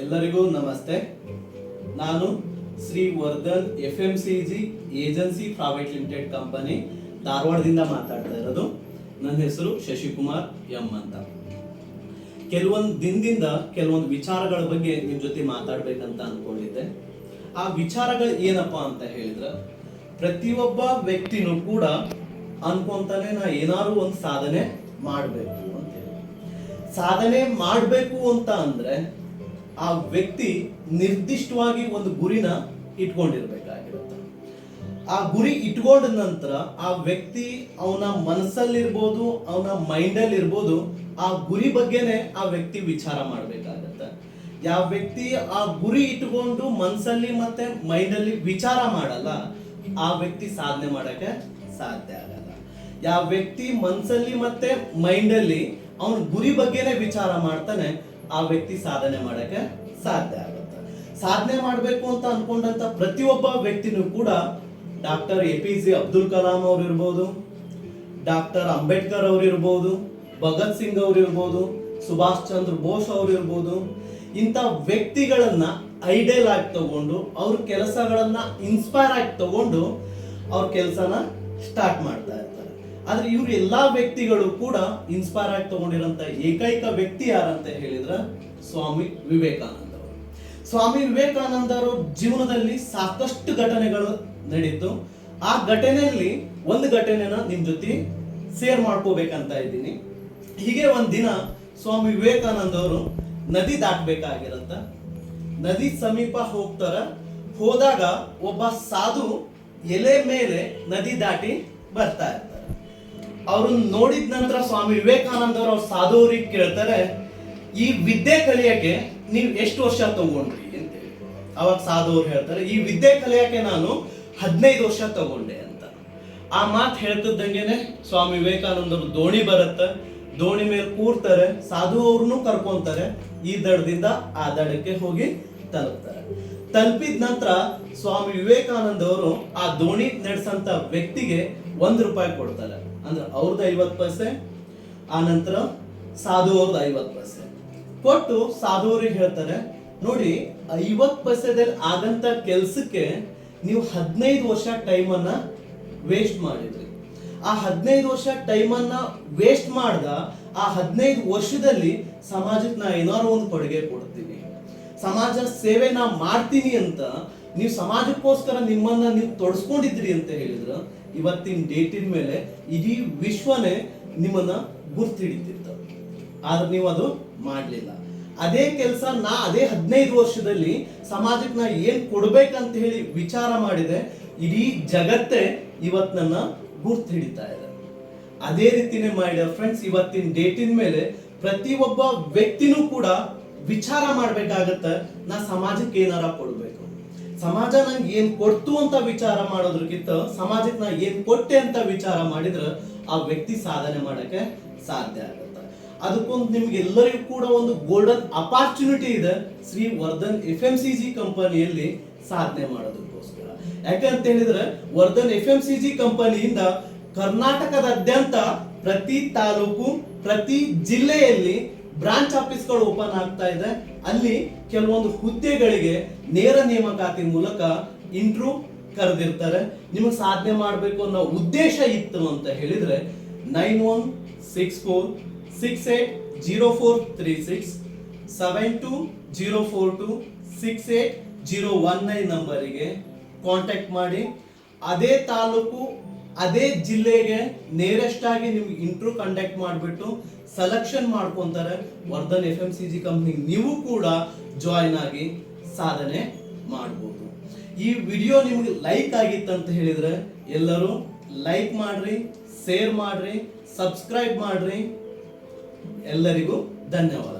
ಎಲ್ಲರಿಗೂ ನಮಸ್ತೆ. ನಾನು Shri Vardhan FMCG agency private limited company ಧಾರವಾಡದಿಂದ ಮಾತಾಡ್ತಾ ಇರೋದು. ನನ್ನ ಹೆಸರು ಶಶಿಕುಮಾರ್ ಎಂ ಅಂತ. ಕೆಲವೊಂದು ದಿನದಿಂದ ಕೆಲವೊಂದು ವಿಚಾರಗಳ ಬಗ್ಗೆ ನಿಮ್ಮ ಜೊತೆ ಮಾತಾಡ್ಬೇಕಂತ ಅನ್ಕೊಂಡಿದ್ದೆ. ಆ ವಿಚಾರಗಳು ಏನಪ್ಪಾ ಅಂತ ಹೇಳಿದ್ರೆ, ಪ್ರತಿಯೊಬ್ಬ ವ್ಯಕ್ತಿನೂ ಕೂಡ ಅನ್ಕೊಂತಾನೆ ನಾ ಏನಾದ್ರು ಒಂದು ಸಾಧನೆ ಮಾಡಬೇಕು ಅಂತ ಹೇಳಿ. ಸಾಧನೆ ಮಾಡಬೇಕು ಅಂತ ಅಂದ್ರೆ ಆ ವ್ಯಕ್ತಿ ನಿರ್ದಿಷ್ಟವಾಗಿ ಒಂದು ಗುರಿನ ಇಟ್ಕೊಂಡಿರ್ಬೇಕಾಗಿರುತ್ತೆ. ಆ ಗುರಿ ಇಟ್ಕೊಂಡ ನಂತರ ಆ ವ್ಯಕ್ತಿ ಅವನ ಮನಸ್ಸಲ್ಲಿರ್ಬೋದು, ಅವನ ಮೈಂಡಲ್ಲಿ ಇರ್ಬೋದು, ಆ ಗುರಿ ಬಗ್ಗೆನೆ ಆ ವ್ಯಕ್ತಿ ವಿಚಾರ ಮಾಡ್ಬೇಕಾಗತ್ತೆ. ಯಾವ ವ್ಯಕ್ತಿ ಆ ಗುರಿ ಇಟ್ಕೊಂಡು ಮನಸ್ಸಲ್ಲಿ ಮತ್ತೆ ಮೈಂಡಲ್ಲಿ ವಿಚಾರ ಮಾಡಲ್ಲ, ಆ ವ್ಯಕ್ತಿ ಸಾಧನೆ ಮಾಡಕ್ಕೆ ಸಾಧ್ಯ ಆಗಲ್ಲ. ಯಾವ ವ್ಯಕ್ತಿ ಮನಸ್ಸಲ್ಲಿ ಮತ್ತೆ ಮೈಂಡಲ್ಲಿ ಅವನ ಗುರಿ ಬಗ್ಗೆನೆ ವಿಚಾರ ಮಾಡ್ತಾನೆ, ಆ ವ್ಯಕ್ತಿ ಸಾಧನೆ ಮಾಡಕ್ಕೆ ಸಾಧ್ಯ ಆಗುತ್ತೆ. ಸಾಧನೆ ಮಾಡಬೇಕು ಅಂತ ಅನ್ಕೊಂಡಂತ ಪ್ರತಿಯೊಬ್ಬ ವ್ಯಕ್ತಿನೂ ಕೂಡ ಡಾಕ್ಟರ್ APJ ಅಬ್ದುಲ್ ಕಲಾಂ ಅವ್ರು ಇರ್ಬೋದು, ಡಾಕ್ಟರ್ ಅಂಬೇಡ್ಕರ್ ಅವ್ರು ಇರ್ಬೋದು, ಭಗತ್ ಸಿಂಗ್ ಅವ್ರು ಇರ್ಬೋದು, ಸುಭಾಷ್ ಚಂದ್ರ ಬೋಸ್ ಅವ್ರು ಇರ್ಬೋದು, ಇಂಥ ವ್ಯಕ್ತಿಗಳನ್ನ ಐಡಿಯಲ್ ಆಗಿ ತಗೊಂಡು ಅವ್ರ ಕೆಲಸಗಳನ್ನ ಇನ್ಸ್ಪೈರ್ ಆಗಿ ತಗೊಂಡು ಅವ್ರ ಕೆಲಸನ ಸ್ಟಾರ್ಟ್ ಮಾಡ್ತಾ ಇರ್ತಾರೆ. ಆದ್ರೆ ಇವ್ರ ಎಲ್ಲಾ ವ್ಯಕ್ತಿಗಳು ಕೂಡ ಇನ್ಸ್ಪೈರ್ ಆಗಿ ತಗೊಂಡಿರೋಂಥ ಏಕೈಕ ವ್ಯಕ್ತಿ ಯಾರಂತ ಹೇಳಿದ್ರೆ ಸ್ವಾಮಿ ವಿವೇಕಾನಂದ ಅವರು. ಸ್ವಾಮಿ ವಿವೇಕಾನಂದ ಅವರ ಜೀವನದಲ್ಲಿ ಸಾಕಷ್ಟು ಘಟನೆಗಳು ನಡೀತು. ಆ ಘಟನೆಯಲ್ಲಿ ಒಂದು ಘಟನೆನ ನಿಮ್ ಜೊತೆ ಶೇರ್ ಮಾಡ್ಕೋಬೇಕಂತ ಇದ್ದೀನಿ. ಹೀಗೆ ಒಂದ್ ದಿನ ಸ್ವಾಮಿ ವಿವೇಕಾನಂದ ಅವರು ನದಿ ದಾಟಬೇಕಾಗಿರತ್ತ. ನದಿ ಸಮೀಪ ಹೋದಾಗ ಒಬ್ಬ ಸಾಧು ಎಲೆ ಮೇಲೆ ನದಿ ದಾಟಿ ಬರ್ತಾ ಇರ್ತಾರೆ. ಅವ್ರನ್ನ ನೋಡಿದ ನಂತರ ಸ್ವಾಮಿ ವಿವೇಕಾನಂದ ಅವ್ರ ಸಾಧು ಅವ್ರಿಗೆ ಕೇಳ್ತಾರೆ, ಈ ವಿದ್ಯೆ ಕಲಿಯಕ್ಕೆ ನೀವು ಎಷ್ಟು ವರ್ಷ ತಗೊಂಡ್ರಿ ಅಂತೇಳಿ. ಅವಾಗ ಸಾಧು ಅವ್ರು ಹೇಳ್ತಾರೆ, ಈ ವಿದ್ಯೆ ಕಲಿಯಕ್ಕೆ ನಾನು 15 ವರ್ಷ ತಗೊಂಡೆ ಅಂತ. ಆ ಮಾತು ಹೇಳ್ತಿದ್ದಂಗೆನೆ ಸ್ವಾಮಿ ವಿವೇಕಾನಂದ ಅವರು ದೋಣಿ ಬರುತ್ತೆ, ದೋಣಿ ಮೇಲೆ ಕೂರ್ತಾರೆ, ಸಾಧು ಅವ್ರನ್ನು ಕರ್ಕೊಂತಾರೆ, ಈ ದಡದಿಂದ ಆ ದಡಕ್ಕೆ ಹೋಗಿ ತಲುಪ್ತಾರೆ. ತಲುಪಿದ ನಂತರ ಸ್ವಾಮಿ ವಿವೇಕಾನಂದ ಅವರು ಆ ದೋಣಿ ನಡೆಸಂತ ವ್ಯಕ್ತಿಗೆ ₹1 ಕೊಡ್ತಾರೆ. ಅಂದ್ರೆ ಅವ್ರದ್ದು 50 ಪೈಸೆ, ಆ ನಂತರ ಸಾಧು ಅವ್ರದ್ದು 50 ಪೈಸೆ ಕೊಟ್ಟು ಸಾಧು ಅವ್ರಿಗೆ ಹೇಳ್ತಾರೆ, ನೋಡಿ 50 ಪೈಸೆದಲ್ಲಿ ಆಗಂತ ಕೆಲ್ಸಕ್ಕೆ ನೀವು 15 ವರ್ಷ ಟೈಮನ್ನ ವೇಸ್ಟ್ ಮಾಡಿದ್ರಿ. ಆ 15 ವರ್ಷ ಟೈಮನ್ನ ವೇಸ್ಟ್ ಮಾಡ್ದ ಆ 15 ವರ್ಷದಲ್ಲಿ ಸಮಾಜಕ್ಕೆ ನಾ ಏನಾದ್ರು ಒಂದು ಕೊಡುಗೆ ಕೊಡ್ತೀನಿ, ಸಮಾಜ ಸೇವೆ ನಾ ಮಾಡ್ತೀನಿ ಅಂತ ನೀವು ಸಮಾಜಕ್ಕೋಸ್ಕರ ನಿಮ್ಮನ್ನ ನೀವು ತೊಡಸ್ಕೊಂಡಿದ್ರಿ ಅಂತ ಹೇಳಿದ್ರ ಇವತ್ತಿನ ಡೇಟಿನ ಮೇಲೆ ಇಡೀ ವಿಶ್ವನೇ ನಿಮ್ಮನ್ನ ಗುರ್ತಿಡಿತಿತ್ತು. ಆದ್ರೆ ನೀವು ಅದು ಮಾಡ್ಲಿಲ್ಲ. ಅದೇ ಕೆಲಸ ಅದೇ 15 ವರ್ಷದಲ್ಲಿ ಸಮಾಜಕ್ಕೆ ನಾ ಏನ್ ಕೊಡ್ಬೇಕಂತ ಹೇಳಿ ವಿಚಾರ ಮಾಡಿದೆ, ಇಡೀ ಜಗತ್ತೇ ಇವತ್ತು ನನ್ನ ಗುರ್ತು ಹಿಡಿತಾ ಇದೆ. ಅದೇ ರೀತಿನೇ ಮಾಡಿದ ಫ್ರೆಂಡ್ಸ್, ಇವತ್ತಿನ ಡೇಟಿನ ಮೇಲೆ ಪ್ರತಿಯೊಬ್ಬ ವ್ಯಕ್ತಿನೂ ಕೂಡ ವಿಚಾರ ಮಾಡ್ಬೇಕಾಗತ್ತೆ, ನಾ ಸಮಾಜಕ್ಕೆ ಏನಾರ ಕೊಡ್ಬೇಕು, ಸಮಾಜ ನಂಗೆ ಏನ್ ಕೊಡ್ತು ಅಂತ ವಿಚಾರ ಮಾಡೋದ್ರಕ್ಕಿಂತ ಸಮಾಜಕ್ಕೆ ನಾ ಏನ್ ಕೊಟ್ಟೆ ಅಂತ ವಿಚಾರ ಮಾಡಿದ್ರೆ ಆ ವ್ಯಕ್ತಿ ಸಾಧನೆ ಮಾಡಕ್ಕೆ ಸಾಧ್ಯ ಆಗುತ್ತೆ. ಅದಕ್ಕೊಂದು ನಿಮ್ಗೆ ಎಲ್ಲರಿಗೂ ಕೂಡ ಒಂದು ಗೋಲ್ಡನ್ ಅಪಾರ್ಚುನಿಟಿ ಇದೆ ಶ್ರೀ ವರ್ಧನ್ FMCG ಕಂಪನಿಯಲ್ಲಿ ಸಾಧನೆ ಮಾಡೋದಕ್ಕೋಸ್ಕರ. ಯಾಕಂತ ಹೇಳಿದ್ರೆ ವರ್ಧನ್ FMCG ಕಂಪನಿಯಿಂದ ಕರ್ನಾಟಕದಾದ್ಯಂತ ಪ್ರತಿ ತಾಲೂಕು, ಪ್ರತಿ ಜಿಲ್ಲೆಯಲ್ಲಿ ಬ್ರಾಂಚ್ ಆಫೀಸ್ಗಳು ಓಪನ್ ಆಗ್ತಾ ಇದೆ. ಅಲ್ಲಿ ಕೆಲವೊಂದು ಹುದ್ದೆಗಳಿಗೆ ನೇರ ನೇಮಕಾತಿ ಮೂಲಕ ಇಂಟರ್ವ್ಯೂ ಕರೆದಿರ್ತಾರೆ. ನಿಮಗೆ ಸಾಧನೆ ಮಾಡಬೇಕು ಅನ್ನೋ ಉದ್ದೇಶ ಇತ್ತು ಅಂತ ಹೇಳಿದ್ರೆ 9164680436 7204268019 ನಂಬರಿಗೆ ಕಾಂಟ್ಯಾಕ್ಟ್ ಮಾಡಿ. ಅದೇ ತಾಲೂಕು, ಅದೇ ಜಿಲ್ಲೆಗೆ ನೇರೆಸ್ಟ್ ಆಗಿ ನಿಮ್ಗೆ ಇಂಟರ್ವ್ಯೂ ಕಂಡಕ್ಟ್ ಮಾಡಿಬಿಟ್ಟು ಸೆಲೆಕ್ಷನ್ ಮಾಡ್ಕೊಂತಾರೆ. ವರ್ಧನ್ FMCG ಕಂಪ್ನಿ ನೀವು ಕೂಡ ಜಾಯಿನ್ ಆಗಿ ಸಾಧನೆ ಮಾಡ್ಬೋದು. ಈ ವಿಡಿಯೋ ನಿಮ್ಗೆ ಲೈಕ್ ಆಗಿತ್ತಂತ ಹೇಳಿದ್ರೆ ಎಲ್ಲರೂ ಲೈಕ್ ಮಾಡ್ರಿ, ಶೇರ್ ಮಾಡ್ರಿ, ಸಬ್ಸ್ಕ್ರೈಬ್ ಮಾಡ್ರಿ. ಎಲ್ಲರಿಗೂ ಧನ್ಯವಾದ.